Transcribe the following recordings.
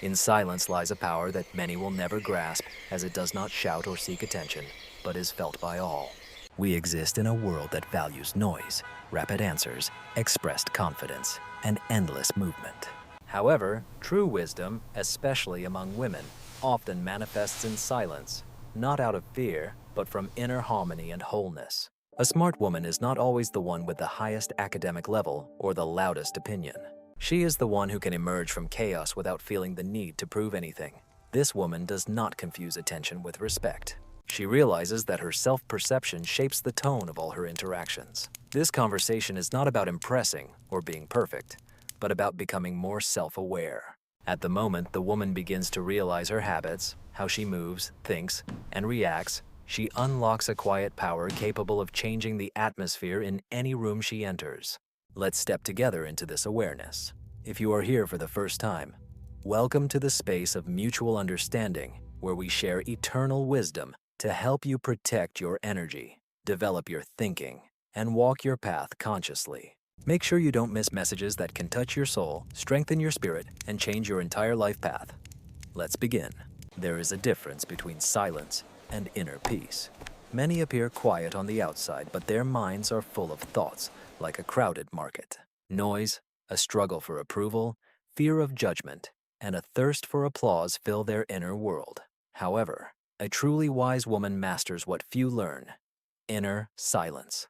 In silence lies a power that many will never grasp, as it does not shout or seek attention, but is felt by all. We exist in a world that values noise, rapid answers, expressed confidence, and endless movement. However, true wisdom, especially among women, often manifests in silence, not out of fear, but from inner harmony and wholeness. A smart woman is not always the one with the highest academic level or the loudest opinion. She is the one who can emerge from chaos without feeling the need to prove anything. This woman does not confuse attention with respect. She realizes that her self-perception shapes the tone of all her interactions. This conversation is not about impressing or being perfect, but about becoming more self-aware. At the moment the woman begins to realize her habits, how she moves, thinks, and reacts, she unlocks a quiet power capable of changing the atmosphere in any room she enters. Let's step together into this awareness. If you are here for the first time, welcome to the space of mutual understanding, where we share eternal wisdom to help you protect your energy, develop your thinking, and walk your path consciously. Make sure you don't miss messages that can touch your soul, strengthen your spirit, and change your entire life path. Let's begin. There is a difference between silence and inner peace. Many appear quiet on the outside, but their minds are full of thoughts, like a crowded market. Noise, a struggle for approval, fear of judgment, and a thirst for applause fill their inner world. However, a truly wise woman masters what few learn: inner silence.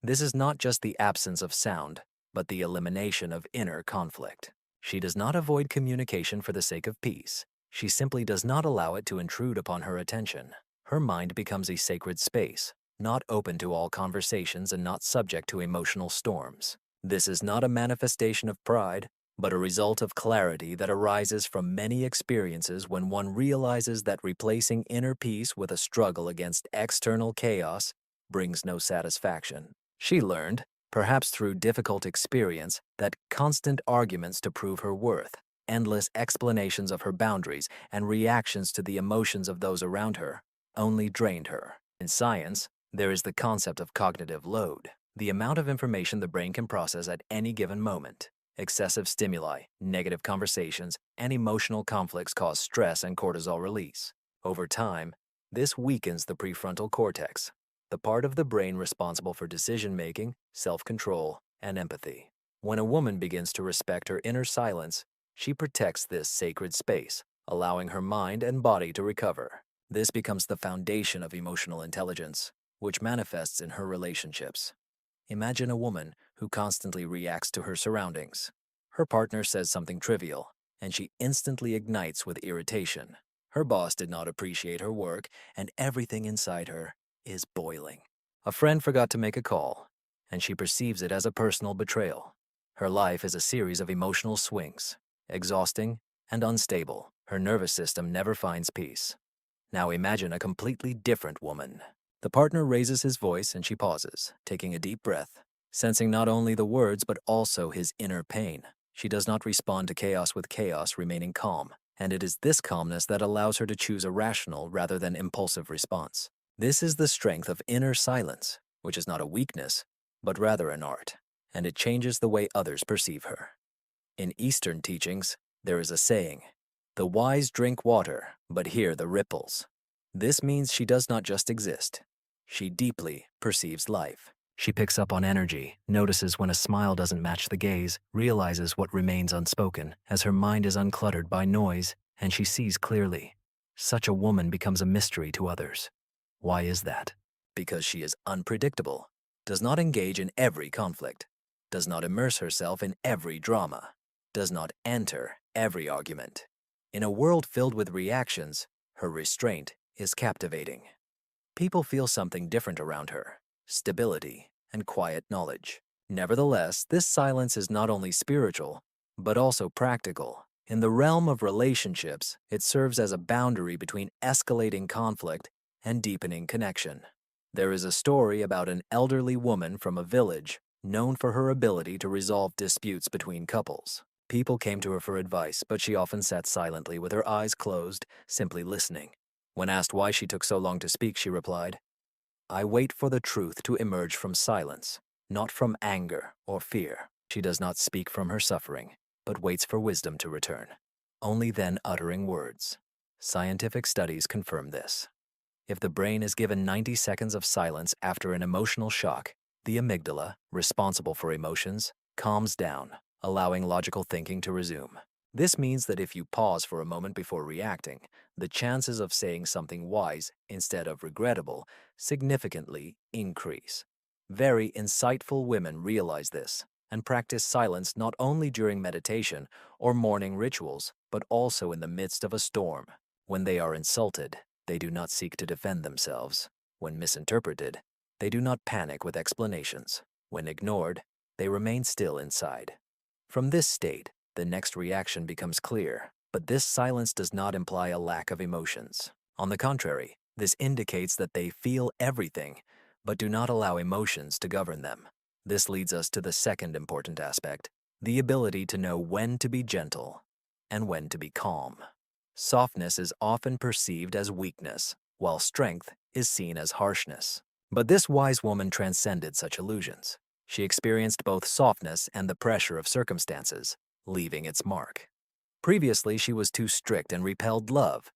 This is not just the absence of sound, but the elimination of inner conflict. She does not avoid communication for the sake of peace. She simply does not allow it to intrude upon her attention. Her mind becomes a sacred space, not open to all conversations and not subject to emotional storms. This is not a manifestation of pride, but a result of clarity that arises from many experiences when one realizes that replacing inner peace with a struggle against external chaos brings no satisfaction. She learned, perhaps through difficult experience, that constant arguments to prove her worth, endless explanations of her boundaries, and reactions to the emotions of those around her only drained her. In science, there is the concept of cognitive load, the amount of information the brain can process at any given moment. Excessive stimuli, negative conversations, and emotional conflicts cause stress and cortisol release. Over time, this weakens the prefrontal cortex, the part of the brain responsible for decision-making, self-control, and empathy. When a woman begins to respect her inner silence, she protects this sacred space, allowing her mind and body to recover. This becomes the foundation of emotional intelligence, which manifests in her relationships. Imagine a woman who constantly reacts to her surroundings. Her partner says something trivial, and she instantly ignites with irritation. Her boss did not appreciate her work, and everything inside her is boiling. A friend forgot to make a call, and she perceives it as a personal betrayal. Her life is a series of emotional swings, exhausting and unstable. Her nervous system never finds peace. Now imagine a completely different woman. The partner raises his voice and she pauses, taking a deep breath, sensing not only the words but also his inner pain. She does not respond to chaos with chaos, remaining calm, and it is this calmness that allows her to choose a rational rather than impulsive response. This is the strength of inner silence, which is not a weakness, but rather an art, and it changes the way others perceive her. In Eastern teachings, there is a saying, "The wise drink water, but hear the ripples." This means she does not just exist. She deeply perceives life. She picks up on energy, notices when a smile doesn't match the gaze, realizes what remains unspoken as her mind is uncluttered by noise, and she sees clearly. Such a woman becomes a mystery to others. Why is that? Because she is unpredictable, does not engage in every conflict, does not immerse herself in every drama, does not enter every argument. In a world filled with reactions, her restraint is captivating. People feel something different around her: stability and quiet knowledge. Nevertheless, this silence is not only spiritual, but also practical. In the realm of relationships, it serves as a boundary between escalating conflict and deepening connection. There is a story about an elderly woman from a village known for her ability to resolve disputes between couples. People came to her for advice, but she often sat silently with her eyes closed, simply listening. When asked why she took so long to speak, she replied, "I wait for the truth to emerge from silence, not from anger or fear." She does not speak from her suffering, but waits for wisdom to return. only then uttering words. Scientific studies confirm this. If the brain is given 90 seconds of silence after an emotional shock, the amygdala, responsible for emotions, calms down, allowing logical thinking to resume. This means that if you pause for a moment before reacting, the chances of saying something wise instead of regrettable significantly increase. Very insightful women realize this and practice silence not only during meditation or morning rituals, but also in the midst of a storm. When they are insulted, they do not seek to defend themselves. When misinterpreted, they do not panic with explanations. When ignored, they remain still inside. From this state, the next reaction becomes clear, but this silence does not imply a lack of emotions. On the contrary, this indicates that they feel everything, but do not allow emotions to govern them. This leads us to the second important aspect, the ability to know when to be gentle and when to be calm. Softness is often perceived as weakness, while strength is seen as harshness. But this wise woman transcended such illusions. She experienced both softness and the pressure of circumstances, leaving its mark. Previously, she was too strict and repelled love.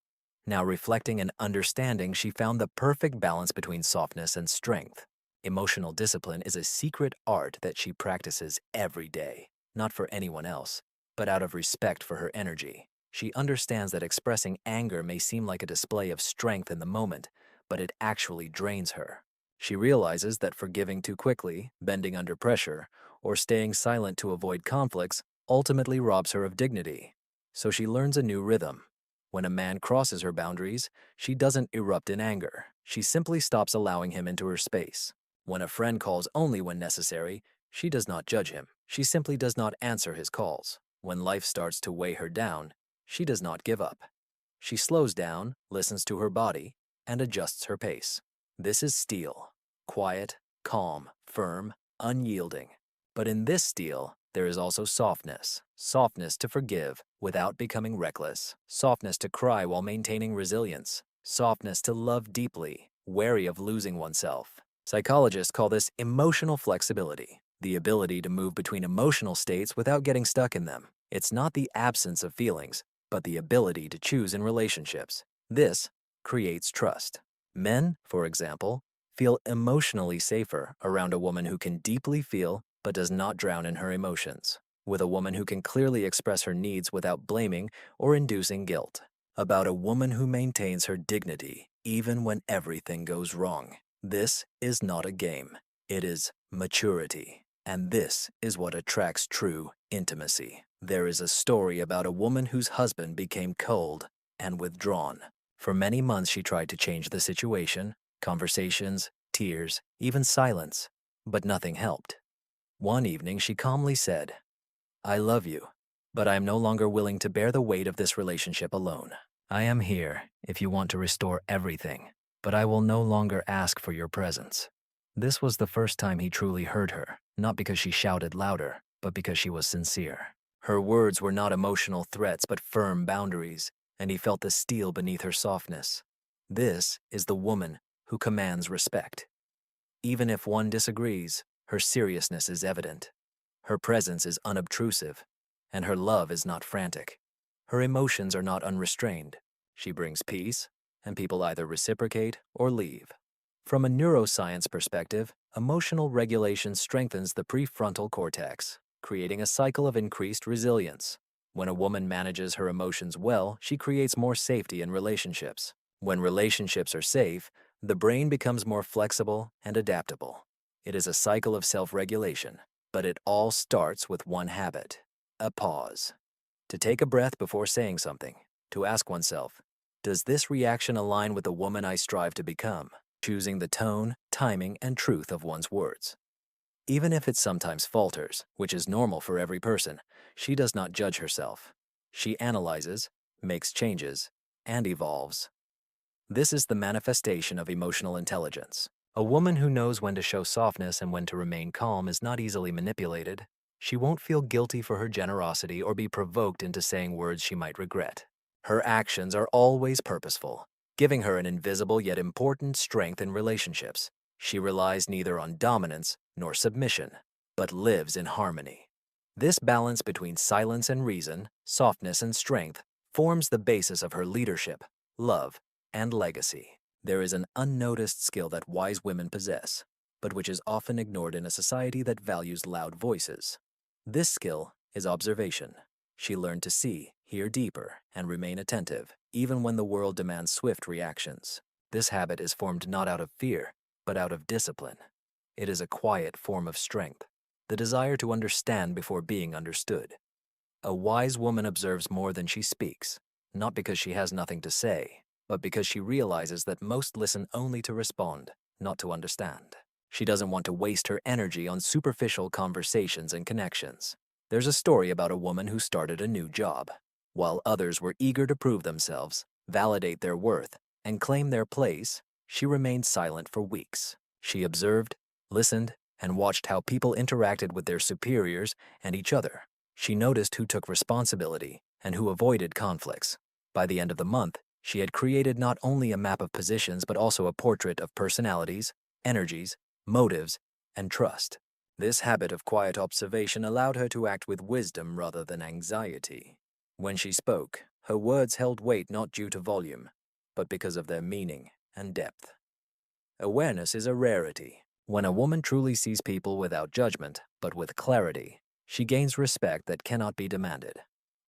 Now, reflecting and understanding, she found the perfect balance between softness and strength. Emotional discipline is a secret art that she practices every day, not for anyone else, but out of respect for her energy. She understands that expressing anger may seem like a display of strength in the moment, but it actually drains her. She realizes that forgiving too quickly, bending under pressure, or staying silent to avoid conflicts ultimately robs her of dignity. So she learns a new rhythm. When a man crosses her boundaries, she doesn't erupt in anger. She simply stops allowing him into her space. When a friend calls only when necessary, she does not judge him. She simply does not answer his calls. When life starts to weigh her down, she does not give up. She slows down, listens to her body, and adjusts her pace. This is steel. Quiet, calm, firm, unyielding. But in this steel, there is also softness. Softness to forgive without becoming reckless. Softness to cry while maintaining resilience. Softness to love deeply, wary of losing oneself. Psychologists call this emotional flexibility, the ability to move between emotional states without getting stuck in them. It's not the absence of feelings, but the ability to choose in relationships. This creates trust. Men, for example, feel emotionally safer around a woman who can deeply feel but does not drown in her emotions, with a woman who can clearly express her needs without blaming or inducing guilt, about a woman who maintains her dignity even when everything goes wrong. This is not a game. It is maturity. And this is what attracts true intimacy. There is a story about a woman whose husband became cold and withdrawn. For many months, she tried to change the situation, conversations, tears, even silence, but nothing helped. One evening, she calmly said, "I love you, but I am no longer willing to bear the weight of this relationship alone. I am here if you want to restore everything, but I will no longer ask for your presence." This was the first time he truly heard her, not because she shouted louder, but because she was sincere. Her words were not emotional threats, but firm boundaries, and he felt the steel beneath her softness. This is the woman who commands respect. Even if one disagrees, her seriousness is evident. Her presence is unobtrusive, and her love is not frantic. Her emotions are not unrestrained. She brings peace, and people either reciprocate or leave. From a neuroscience perspective, emotional regulation strengthens the prefrontal cortex, creating a cycle of increased resilience. When a woman manages her emotions well, she creates more safety in relationships. When relationships are safe, the brain becomes more flexible and adaptable. It is a cycle of self-regulation, but it all starts with one habit: a pause. To take a breath before saying something, to ask oneself, does this reaction align with the woman I strive to become? Choosing the tone, timing, and truth of one's words. Even if it sometimes falters, which is normal for every person, she does not judge herself. She analyzes, makes changes, and evolves. This is the manifestation of emotional intelligence. A woman who knows when to show softness and when to remain calm is not easily manipulated. She won't feel guilty for her generosity or be provoked into saying words she might regret. Her actions are always purposeful, giving her an invisible yet important strength in relationships. She relies neither on dominance nor submission, but lives in harmony. This balance between silence and reason, softness and strength, forms the basis of her leadership, love, and legacy. There is an unnoticed skill that wise women possess, but which is often ignored in a society that values loud voices. This skill is observation. She learned to see, hear deeper, and remain attentive, even when the world demands swift reactions. This habit is formed not out of fear, but out of discipline. It is a quiet form of strength, the desire to understand before being understood. A wise woman observes more than she speaks, not because she has nothing to say, but because she realizes that most listen only to respond, not to understand. She doesn't want to waste her energy on superficial conversations and connections. There's a story about a woman who started a new job. While others were eager to prove themselves, validate their worth, and claim their place, she remained silent for weeks. She observed, listened, and watched how people interacted with their superiors and each other. She noticed who took responsibility and who avoided conflicts. By the end of the month, she had created not only a map of positions but also a portrait of personalities, energies, motives, and trust. This habit of quiet observation allowed her to act with wisdom rather than anxiety. When she spoke, her words held weight not due to volume, but because of their meaning and depth. Awareness is a rarity. When a woman truly sees people without judgment, but with clarity, she gains respect that cannot be demanded.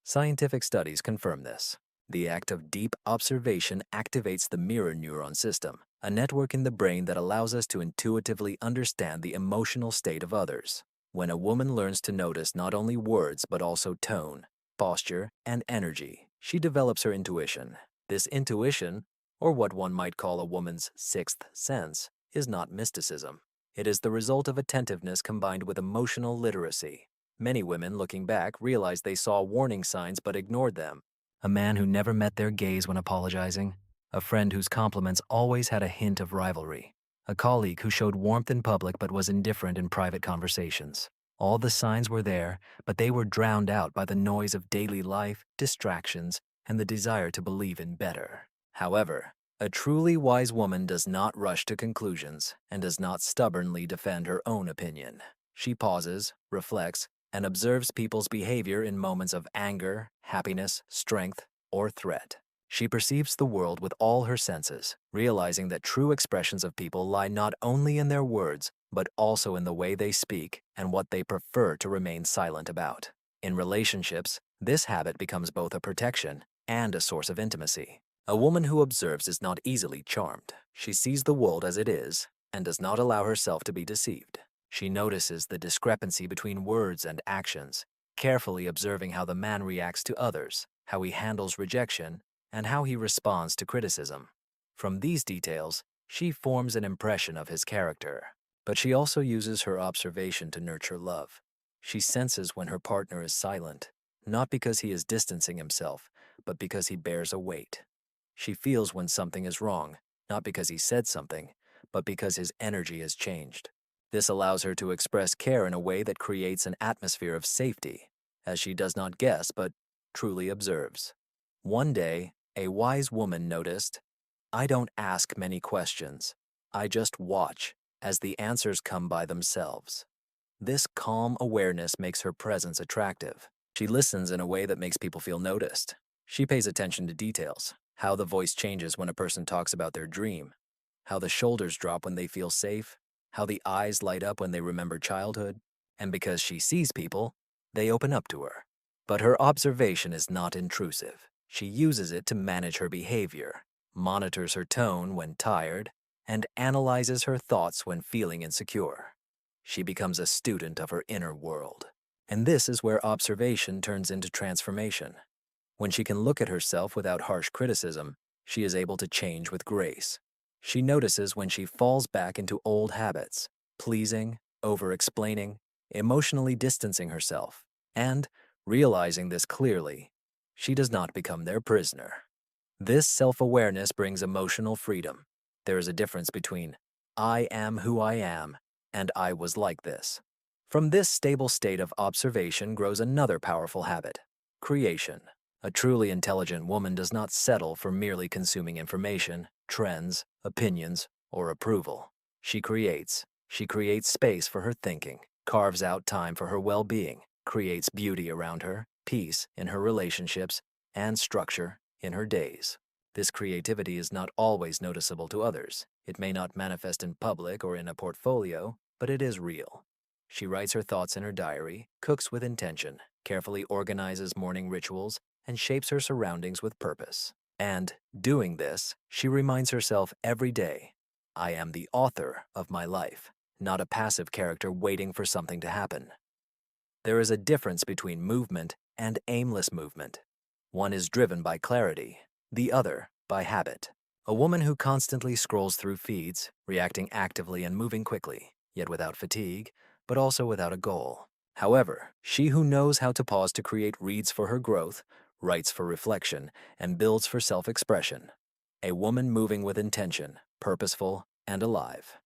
Scientific studies confirm this. The act of deep observation activates the mirror neuron system, a network in the brain that allows us to intuitively understand the emotional state of others. When a woman learns to notice not only words but also tone, posture, and energy, she develops her intuition. This intuition, or what one might call a woman's sixth sense, is not mysticism. It is the result of attentiveness combined with emotional literacy. Many women, looking back, realized they saw warning signs but ignored them. A man who never met their gaze when apologizing, a friend whose compliments always had a hint of rivalry, a colleague who showed warmth in public but was indifferent in private conversations. All the signs were there, but they were drowned out by the noise of daily life, distractions, and the desire to believe in better. However, a truly wise woman does not rush to conclusions and does not stubbornly defend her own opinion. She pauses, reflects, and observes people's behavior in moments of anger, happiness, strength, or threat. She perceives the world with all her senses, realizing that true expressions of people lie not only in their words, but also in the way they speak and what they prefer to remain silent about. In relationships, this habit becomes both a protection and a source of intimacy. A woman who observes is not easily charmed. She sees the world as it is and does not allow herself to be deceived. She notices the discrepancy between words and actions, carefully observing how the man reacts to others, how he handles rejection, and how he responds to criticism. From these details, she forms an impression of his character. But she also uses her observation to nurture love. She senses when her partner is silent, not because he is distancing himself, but because he bears a weight. She feels when something is wrong, not because he said something, but because his energy has changed. This allows her to express care in a way that creates an atmosphere of safety, as she does not guess but truly observes. One day, a wise woman noticed, "I don't ask many questions. I just watch as the answers come by themselves." This calm awareness makes her presence attractive. She listens in a way that makes people feel noticed. She pays attention to details, how the voice changes when a person talks about their dream, how the shoulders drop when they feel safe, how the eyes light up when they remember childhood, and because she sees people, they open up to her. But her observation is not intrusive. She uses it to manage her behavior, monitors her tone when tired, and analyzes her thoughts when feeling insecure. She becomes a student of her inner world. And this is where observation turns into transformation. When she can look at herself without harsh criticism, she is able to change with grace. She notices when she falls back into old habits, pleasing, over-explaining, emotionally distancing herself, and, realizing this clearly, she does not become their prisoner. This self-awareness brings emotional freedom. There is a difference between "I am who I am" and "I was like this." From this stable state of observation grows another powerful habit: creation. A truly intelligent woman does not settle for merely consuming information, trends, opinions, or approval. She creates. She creates space for her thinking, carves out time for her well-being, creates beauty around her, peace in her relationships, and structure in her days. This creativity is not always noticeable to others. It may not manifest in public or in a portfolio, but it is real. She writes her thoughts in her diary, cooks with intention, carefully organizes morning rituals, and shapes her surroundings with purpose. And, doing this, she reminds herself every day, I am the author of my life, not a passive character waiting for something to happen. There is a difference between movement and aimless movement. One is driven by clarity, the other by habit. A woman who constantly scrolls through feeds, reacting actively and moving quickly, yet without fatigue, but also without a goal. However, she who knows how to pause to create reads for her growth, writes for reflection, and builds for self-expression. A woman moving with intention, purposeful, and alive.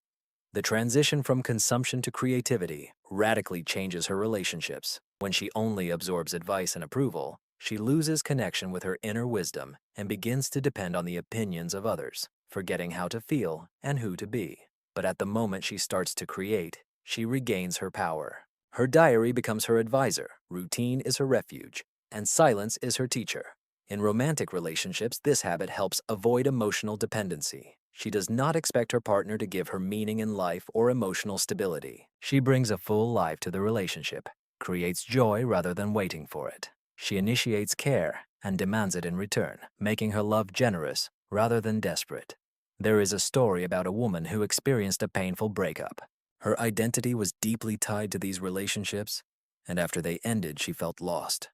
The transition from consumption to creativity radically changes her relationships. When she only absorbs advice and approval, she loses connection with her inner wisdom and begins to depend on the opinions of others, forgetting how to feel and who to be. But at the moment she starts to create, she regains her power. Her diary becomes her advisor, routine is her refuge, and silence is her teacher. In romantic relationships, this habit helps avoid emotional dependency. She does not expect her partner to give her meaning in life or emotional stability. She brings a full life to the relationship, creates joy rather than waiting for it. She initiates care and demands it in return, making her love generous rather than desperate. There is a story about a woman who experienced a painful breakup. Her identity was deeply tied to these relationships, and after they ended, she felt lost.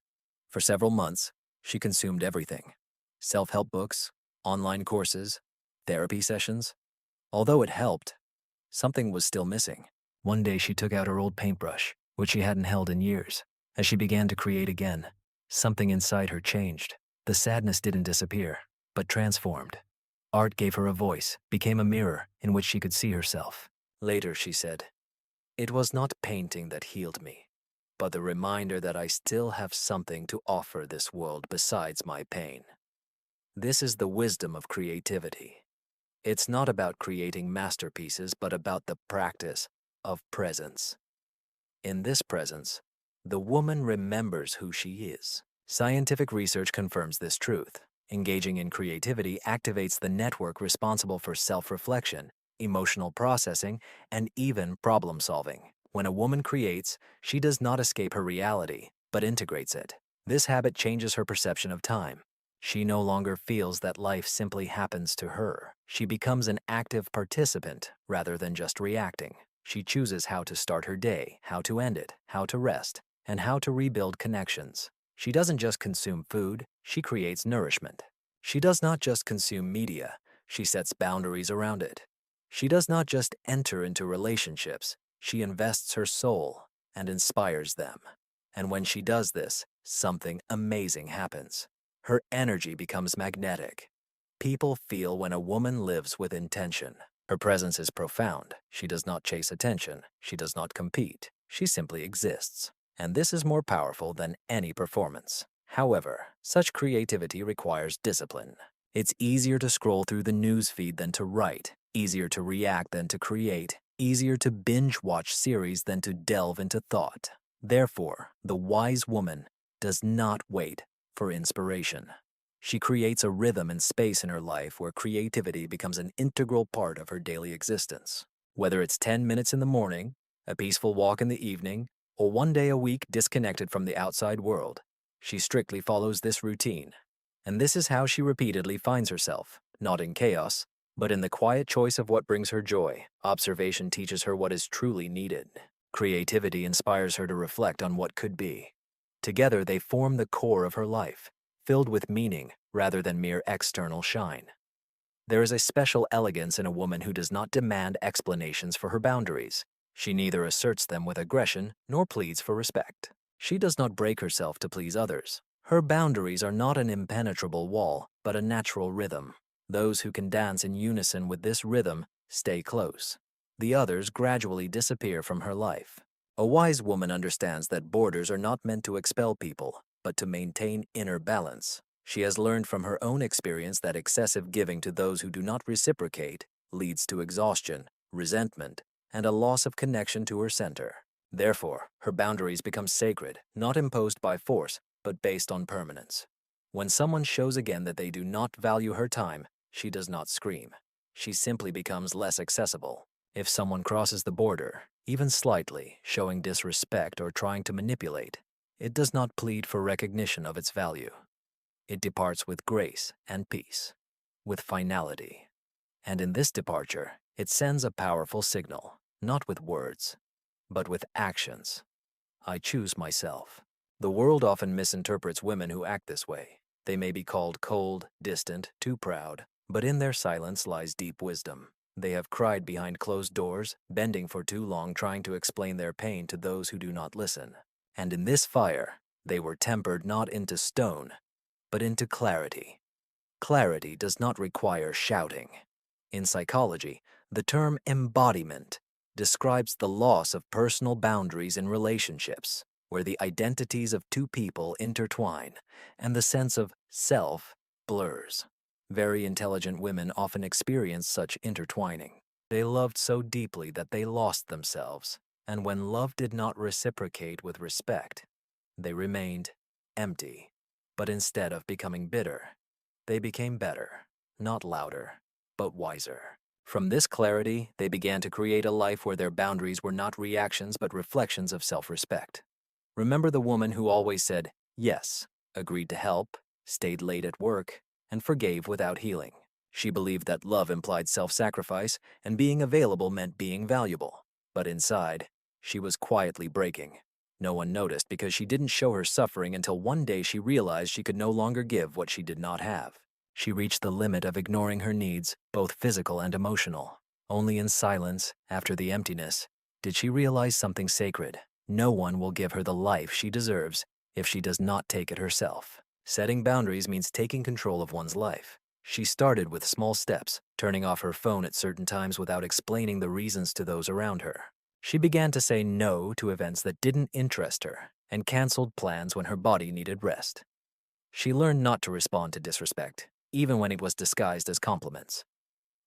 For several months, she consumed everything: self-help books, online courses, therapy sessions. Although it helped, something was still missing. One day she took out her old paintbrush, which she hadn't held in years. As she began to create again, something inside her changed. The sadness didn't disappear, but transformed. Art gave her a voice, became a mirror in which she could see herself. Later, she said, "It was not painting that healed me, but the reminder that I still have something to offer this world besides my pain." This is the wisdom of creativity. It's not about creating masterpieces, but about the practice of presence. In this presence, the woman remembers who she is. Scientific research confirms this truth. Engaging in creativity activates the network responsible for self-reflection, emotional processing, and even problem-solving. When a woman creates, she does not escape her reality, but integrates it. This habit changes her perception of time. She no longer feels that life simply happens to her. She becomes an active participant rather than just reacting. She chooses how to start her day, how to end it, how to rest, and how to rebuild connections. She doesn't just consume food, she creates nourishment. She does not just consume media, she sets boundaries around it. She does not just enter into relationships, she invests her soul and inspires them. And when she does this, something amazing happens. Her energy becomes magnetic. People feel when a woman lives with intention. Her presence is profound. She does not chase attention. She does not compete. She simply exists. And this is more powerful than any performance. However, such creativity requires discipline. It's easier to scroll through the news feed than to write, easier to react than to create, easier to binge-watch series than to delve into thought. Therefore, the wise woman does not wait for inspiration. She creates a rhythm and space in her life where creativity becomes an integral part of her daily existence. Whether it's 10 minutes in the morning, a peaceful walk in the evening, or one day a week disconnected from the outside world, she strictly follows this routine. And this is how she repeatedly finds herself, not in chaos, but in the quiet choice of what brings her joy. Observation teaches her what is truly needed. Creativity inspires her to reflect on what could be. Together, they form the core of her life, filled with meaning rather than mere external shine. There is a special elegance in a woman who does not demand explanations for her boundaries. She neither asserts them with aggression nor pleads for respect. She does not break herself to please others. Her boundaries are not an impenetrable wall, but a natural rhythm. Those who can dance in unison with this rhythm stay close. The others gradually disappear from her life. A wise woman understands that borders are not meant to expel people, but to maintain inner balance. She has learned from her own experience that excessive giving to those who do not reciprocate leads to exhaustion, resentment, and a loss of connection to her center. Therefore, her boundaries become sacred, not imposed by force, but based on permanence. When someone shows again that they do not value her time, she does not scream. She simply becomes less accessible. If someone crosses the border, even slightly, showing disrespect or trying to manipulate, it does not plead for recognition of its value. It departs with grace and peace, with finality. And in this departure, it sends a powerful signal, not with words, but with actions. I choose myself. The world often misinterprets women who act this way. They may be called cold, distant, too proud, but in their silence lies deep wisdom. They have cried behind closed doors, bending for too long trying to explain their pain to those who do not listen. And in this fire, they were tempered not into stone, but into clarity. Clarity does not require shouting. In psychology, the term embodiment describes the loss of personal boundaries in relationships, where the identities of two people intertwine and the sense of self blurs. Very intelligent women often experience such intertwining. They loved so deeply that they lost themselves, and when love did not reciprocate with respect, they remained empty. But instead of becoming bitter, they became better, not louder, but wiser. From this clarity, they began to create a life where their boundaries were not reactions but reflections of self-respect. Remember the woman who always said yes, agreed to help, stayed late at work, and forgave without healing. She believed that love implied self-sacrifice and being available meant being valuable. But inside, she was quietly breaking. No one noticed because she didn't show her suffering until one day she realized she could no longer give what she did not have. She reached the limit of ignoring her needs, both physical and emotional. Only in silence, after the emptiness, did she realize something sacred. No one will give her the life she deserves if she does not take it herself. Setting boundaries means taking control of one's life. She started with small steps, turning off her phone at certain times without explaining the reasons to those around her. She began to say no to events that didn't interest her and canceled plans when her body needed rest. She learned not to respond to disrespect, even when it was disguised as compliments.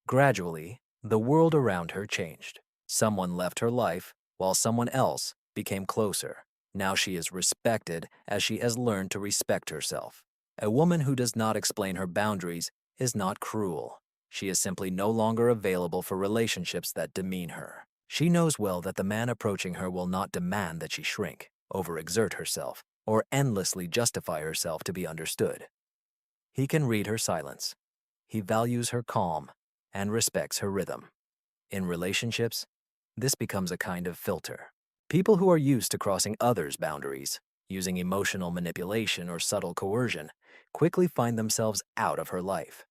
Gradually, the world around her changed. Someone left her life, while someone else became closer. Now she is respected as she has learned to respect herself. A woman who does not explain her boundaries is not cruel. She is simply no longer available for relationships that demean her. She knows well that the man approaching her will not demand that she shrink, overexert herself, or endlessly justify herself to be understood. He can read her silence. He values her calm and respects her rhythm. In relationships, this becomes a kind of filter. People who are used to crossing others' boundaries, using emotional manipulation or subtle coercion, quickly find themselves out of her life.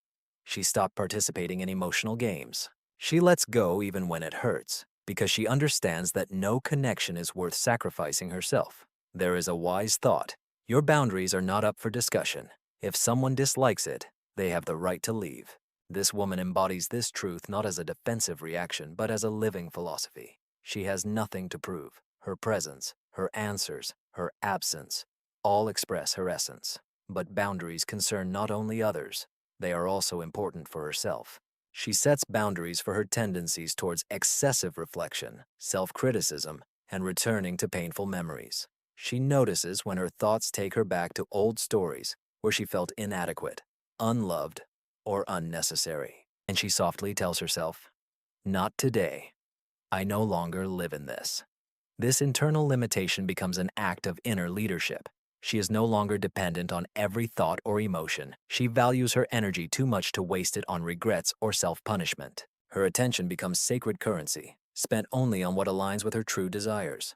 She stopped participating in emotional games. She lets go even when it hurts, because she understands that no connection is worth sacrificing herself. There is a wise thought. Your boundaries are not up for discussion. If someone dislikes it, they have the right to leave. This woman embodies this truth not as a defensive reaction, but as a living philosophy. She has nothing to prove. Her presence, her answers, her absence, all express her essence. But boundaries concern not only others, they are also important for herself. She sets boundaries for her tendencies towards excessive reflection, self-criticism, and returning to painful memories. She notices when her thoughts take her back to old stories where she felt inadequate, unloved, or unnecessary. And she softly tells herself, "Not today. I no longer live in this." This internal limitation becomes an act of inner leadership. She is no longer dependent on every thought or emotion. She values her energy too much to waste it on regrets or self-punishment. Her attention becomes sacred currency, spent only on what aligns with her true desires.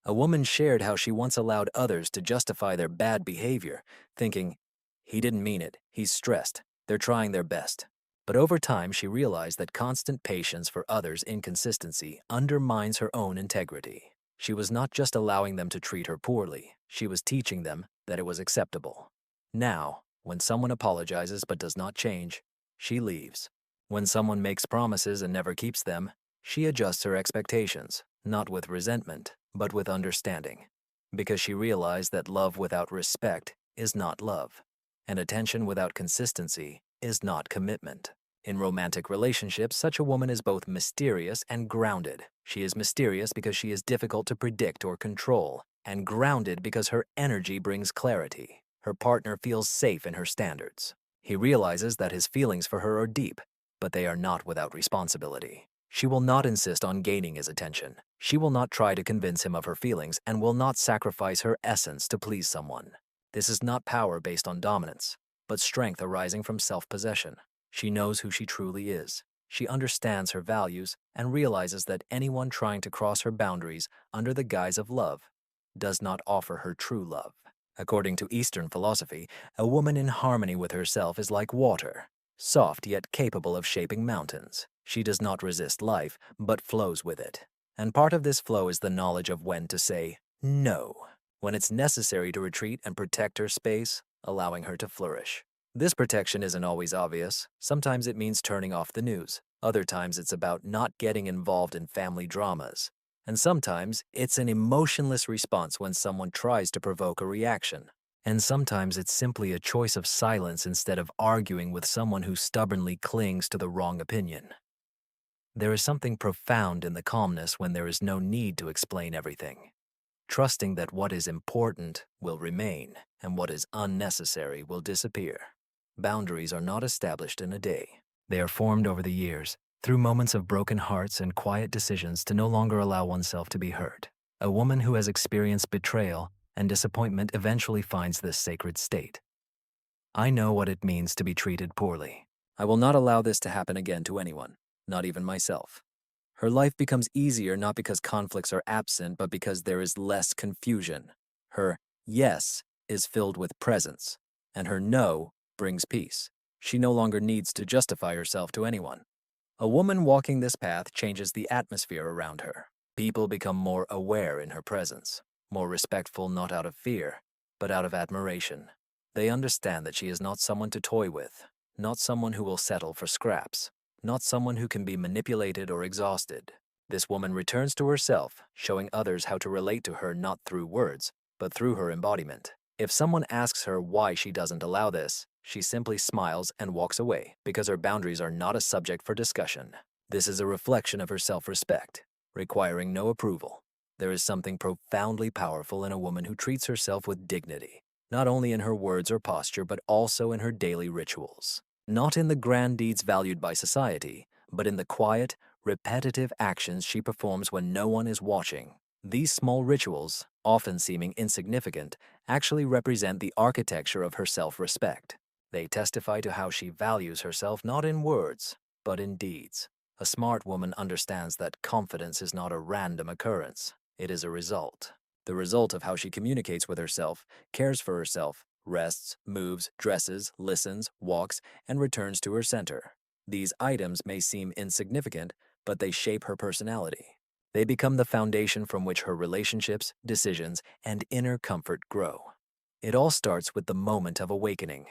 A woman shared how she once allowed others to justify their bad behavior, thinking, "He didn't mean it, he's stressed, they're trying their best." But over time, she realized that constant patience for others' inconsistency undermines her own integrity. She was not just allowing them to treat her poorly, she was teaching them that it was acceptable. Now, when someone apologizes but does not change, she leaves. When someone makes promises and never keeps them, she adjusts her expectations, not with resentment, but with understanding. Because she realized that love without respect is not love, and attention without consistency is not commitment. In romantic relationships, such a woman is both mysterious and grounded. She is mysterious because she is difficult to predict or control, and grounded because her energy brings clarity. Her partner feels safe in her standards. He realizes that his feelings for her are deep, but they are not without responsibility. She will not insist on gaining his attention. She will not try to convince him of her feelings and will not sacrifice her essence to please someone. This is not power based on dominance, but strength arising from self-possession. She knows who she truly is. She understands her values and realizes that anyone trying to cross her boundaries under the guise of love does not offer her true love. According to Eastern philosophy, a woman in harmony with herself is like water, soft yet capable of shaping mountains. She does not resist life, but flows with it. And part of this flow is the knowledge of when to say no, when it's necessary to retreat and protect her space, allowing her to flourish. This protection isn't always obvious. Sometimes it means turning off the news. Other times it's about not getting involved in family dramas. And sometimes it's an emotionless response when someone tries to provoke a reaction. And sometimes it's simply a choice of silence instead of arguing with someone who stubbornly clings to the wrong opinion. There is something profound in the calmness when there is no need to explain everything. Trusting that what is important will remain and what is unnecessary will disappear. Boundaries are not established in a day. They are formed over the years, through moments of broken hearts and quiet decisions to no longer allow oneself to be hurt. A woman who has experienced betrayal and disappointment eventually finds this sacred state. I know what it means to be treated poorly. I will not allow this to happen again to anyone, not even myself. Her life becomes easier not because conflicts are absent, but because there is less confusion. Her yes is filled with presence, and her no brings peace. She no longer needs to justify herself to anyone. A woman walking this path changes the atmosphere around her. People become more aware in her presence, more respectful not out of fear, but out of admiration. They understand that she is not someone to toy with, not someone who will settle for scraps, not someone who can be manipulated or exhausted. This woman returns to herself, showing others how to relate to her not through words, but through her embodiment. If someone asks her why she doesn't allow this, she simply smiles and walks away because her boundaries are not a subject for discussion. This is a reflection of her self-respect, requiring no approval. There is something profoundly powerful in a woman who treats herself with dignity, not only in her words or posture, but also in her daily rituals. Not in the grand deeds valued by society, but in the quiet, repetitive actions she performs when no one is watching. These small rituals, often seeming insignificant, actually represent the architecture of her self-respect. They testify to how she values herself not in words, but in deeds. A smart woman understands that confidence is not a random occurrence. It is a result. The result of how she communicates with herself, cares for herself, rests, moves, dresses, listens, walks, and returns to her center. These items may seem insignificant, but they shape her personality. They become the foundation from which her relationships, decisions, and inner comfort grow. It all starts with the moment of awakening.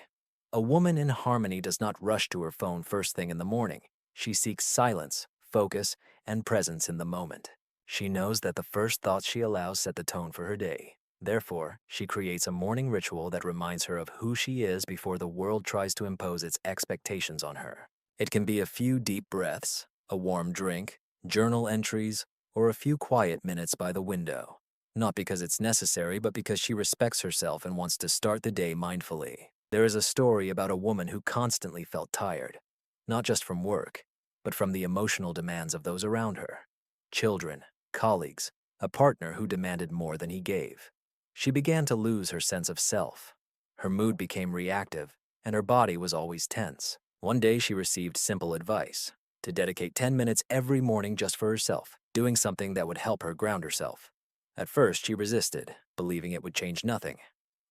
A woman in harmony does not rush to her phone first thing in the morning. She seeks silence, focus, and presence in the moment. She knows that the first thoughts she allows set the tone for her day. Therefore, she creates a morning ritual that reminds her of who she is before the world tries to impose its expectations on her. It can be a few deep breaths, a warm drink, journal entries, or a few quiet minutes by the window. Not because it's necessary, but because she respects herself and wants to start the day mindfully. There is a story about a woman who constantly felt tired, not just from work, but from the emotional demands of those around her. Children, colleagues, a partner who demanded more than he gave. She began to lose her sense of self. Her mood became reactive, and her body was always tense. One day she received simple advice: to dedicate 10 minutes every morning just for herself, doing something that would help her ground herself. At first, she resisted, believing it would change nothing.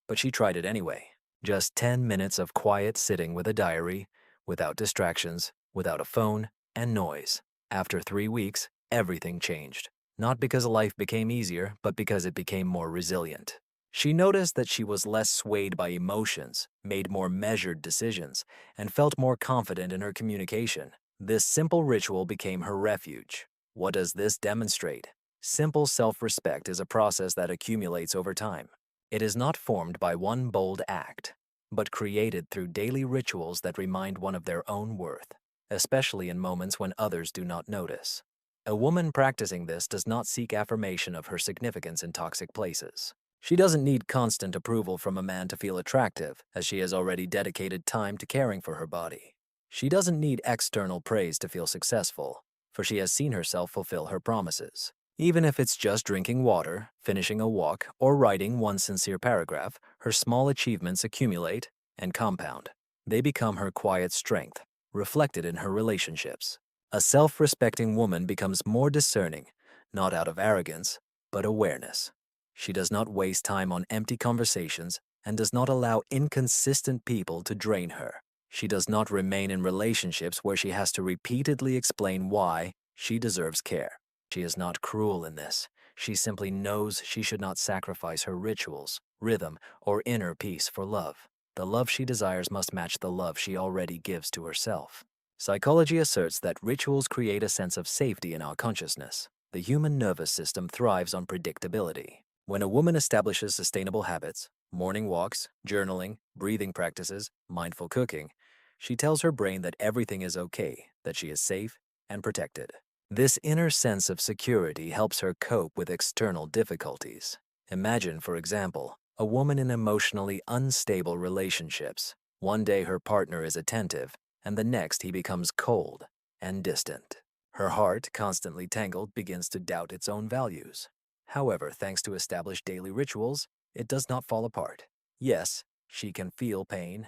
But she tried it anyway. Just 10 minutes of quiet sitting with a diary, without distractions, without a phone, and noise. After 3 weeks, everything changed. Not because life became easier, but because it became more resilient. She noticed that she was less swayed by emotions, made more measured decisions, and felt more confident in her communication. This simple ritual became her refuge. What does this demonstrate? Simple self-respect is a process that accumulates over time. It is not formed by one bold act, but created through daily rituals that remind one of their own worth, especially in moments when others do not notice. A woman practicing this does not seek affirmation of her significance in toxic places. She doesn't need constant approval from a man to feel attractive, as she has already dedicated time to caring for her body. She doesn't need external praise to feel successful, for she has seen herself fulfill her promises. Even if it's just drinking water, finishing a walk, or writing one sincere paragraph, her small achievements accumulate and compound. They become her quiet strength, reflected in her relationships. A self-respecting woman becomes more discerning, not out of arrogance, but awareness. She does not waste time on empty conversations and does not allow inconsistent people to drain her. She does not remain in relationships where she has to repeatedly explain why she deserves care. She is not cruel in this. She simply knows she should not sacrifice her rituals, rhythm, or inner peace for love. The love she desires must match the love she already gives to herself. Psychology asserts that rituals create a sense of safety in our consciousness. The human nervous system thrives on predictability. When a woman establishes sustainable habits, morning walks, journaling, breathing practices, mindful cooking, she tells her brain that everything is okay, that she is safe and protected. This inner sense of security helps her cope with external difficulties. Imagine, for example, a woman in emotionally unstable relationships. One day her partner is attentive, and the next he becomes cold and distant. Her heart, constantly tangled, begins to doubt its own values. However, thanks to established daily rituals, it does not fall apart. Yes, she can feel pain,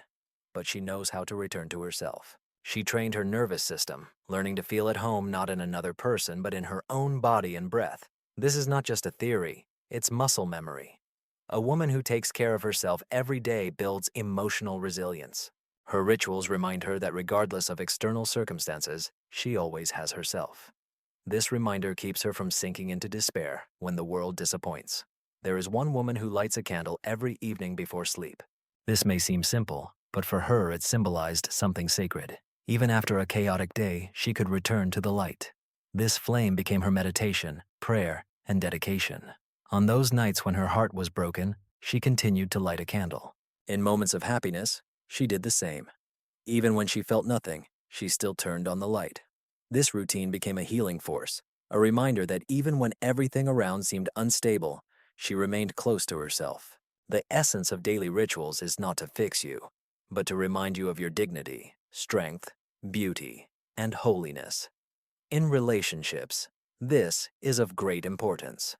but she knows how to return to herself. She trained her nervous system, learning to feel at home not in another person but in her own body and breath. This is not just a theory, it's muscle memory. A woman who takes care of herself every day builds emotional resilience. Her rituals remind her that regardless of external circumstances, she always has herself. This reminder keeps her from sinking into despair when the world disappoints. There is one woman who lights a candle every evening before sleep. This may seem simple, but for her it symbolized something sacred. Even after a chaotic day, she could return to the light. This flame became her meditation, prayer, and dedication. On those nights when her heart was broken, she continued to light a candle. In moments of happiness, she did the same. Even when she felt nothing, she still turned on the light. This routine became a healing force, a reminder that even when everything around seemed unstable, she remained close to herself. The essence of daily rituals is not to fix you, but to remind you of your dignity, strength, beauty, and holiness. In relationships, this is of great importance.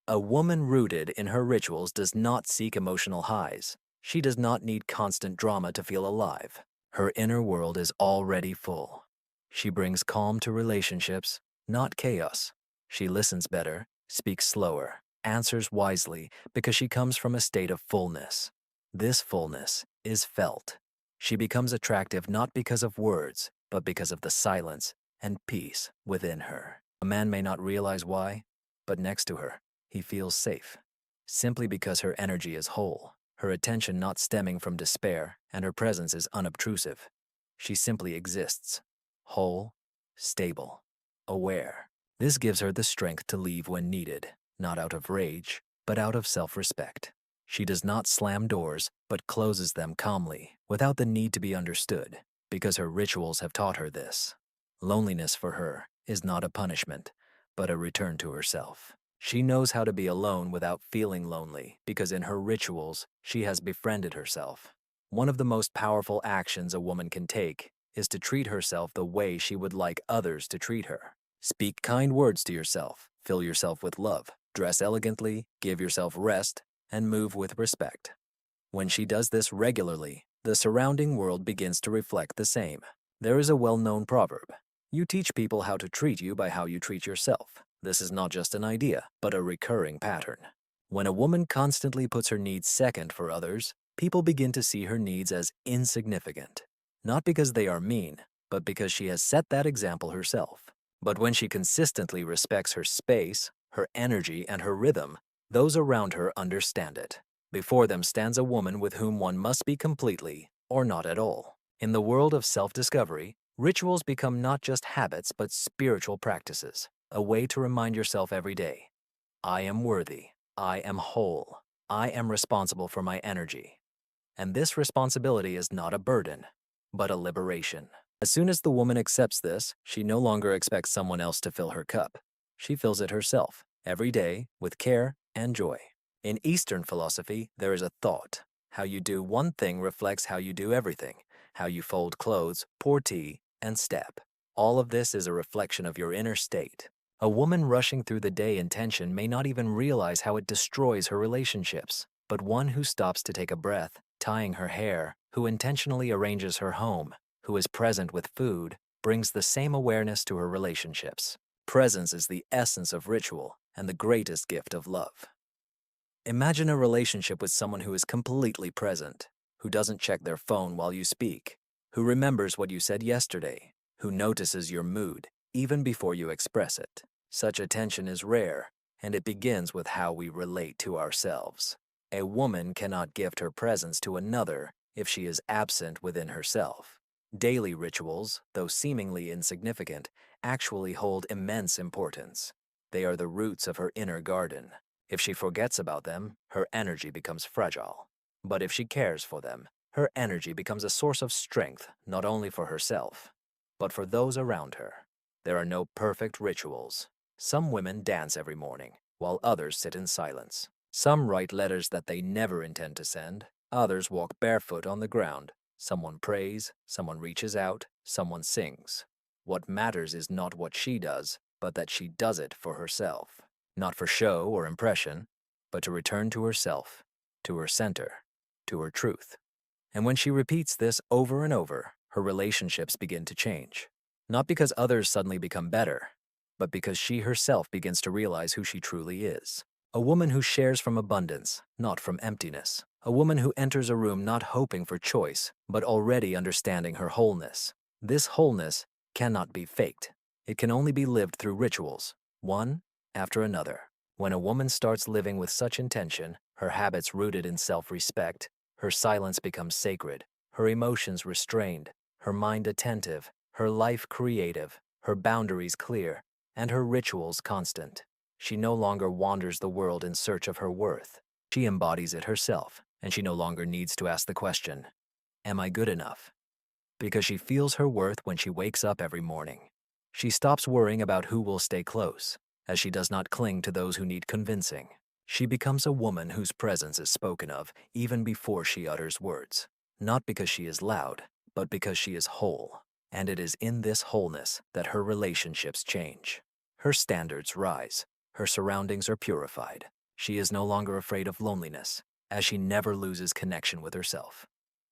A woman rooted in her rituals does not seek emotional highs. She does not need constant drama to feel alive. Her inner world is already full. She brings calm to relationships, not chaos. She listens better, speaks slower, answers wisely because she comes from a state of fullness. This fullness is felt. She becomes attractive not because of words, but because of the silence and peace within her. A man may not realize why, but next to her, he feels safe, simply because her energy is whole, her attention not stemming from despair, and her presence is unobtrusive. She simply exists, whole, stable, aware. This gives her the strength to leave when needed, not out of rage, but out of self-respect. She does not slam doors, but closes them calmly, without the need to be understood, because her rituals have taught her this. Loneliness for her is not a punishment, but a return to herself. She knows how to be alone without feeling lonely, because in her rituals, she has befriended herself. One of the most powerful actions a woman can take is to treat herself the way she would like others to treat her. Speak kind words to yourself, fill yourself with love, dress elegantly, give yourself rest, and move with respect. When she does this regularly, the surrounding world begins to reflect the same. There is a well-known proverb: you teach people how to treat you by how you treat yourself. This is not just an idea, but a recurring pattern. When a woman constantly puts her needs second for others, people begin to see her needs as insignificant. Not because they are mean, but because she has set that example herself. But when she consistently respects her space, her energy, and her rhythm, those around her understand it. Before them stands a woman with whom one must be completely, or not at all. In the world of self-discovery, rituals become not just habits but spiritual practices, a way to remind yourself every day: I am worthy, I am whole, I am responsible for my energy. And this responsibility is not a burden, but a liberation. As soon as the woman accepts this, she no longer expects someone else to fill her cup. She fills it herself, every day, with care and joy. In Eastern philosophy, there is a thought. How you do one thing reflects how you do everything. How you fold clothes, pour tea, and step. All of this is a reflection of your inner state. A woman rushing through the day in tension may not even realize how it destroys her relationships. But one who stops to take a breath, tying her hair, who intentionally arranges her home, who is present with food, brings the same awareness to her relationships. Presence is the essence of ritual and the greatest gift of love. Imagine a relationship with someone who is completely present, who doesn't check their phone while you speak, who remembers what you said yesterday, who notices your mood even before you express it. Such attention is rare, and it begins with how we relate to ourselves. A woman cannot gift her presence to another if she is absent within herself. Daily rituals, though seemingly insignificant, actually hold immense importance. They are the roots of her inner garden. If she forgets about them, her energy becomes fragile. But if she cares for them, her energy becomes a source of strength not only for herself, but for those around her. There are no perfect rituals. Some women dance every morning, while others sit in silence. Some write letters that they never intend to send. Others walk barefoot on the ground. Someone prays, someone reaches out, someone sings. What matters is not what she does, but that she does it for herself. Not for show or impression, but to return to herself, to her center, to her truth. And when she repeats this over and over, her relationships begin to change. Not because others suddenly become better, but because she herself begins to realize who she truly is. A woman who shares from abundance, not from emptiness. A woman who enters a room not hoping for choice, but already understanding her wholeness. This wholeness cannot be faked. It can only be lived through rituals, one after another. When a woman starts living with such intention, her habits rooted in self-respect, her silence becomes sacred, her emotions restrained, her mind attentive, her life creative, her boundaries clear, and her rituals constant. She no longer wanders the world in search of her worth. She embodies it herself, and she no longer needs to ask the question, "Am I good enough?" Because she feels her worth when she wakes up every morning. She stops worrying about who will stay close, as she does not cling to those who need convincing. She becomes a woman whose presence is spoken of even before she utters words, not because she is loud, but because she is whole. And it is in this wholeness that her relationships change. Her standards rise. Her surroundings are purified. She is no longer afraid of loneliness, as she never loses connection with herself.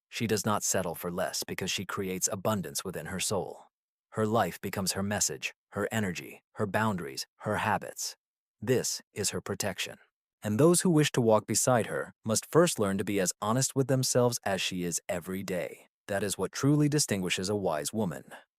She does not settle for less because she creates abundance within her soul. Her life becomes her message, her energy, her boundaries, her habits. This is her protection. And those who wish to walk beside her must first learn to be as honest with themselves as she is every day. That is what truly distinguishes a wise woman.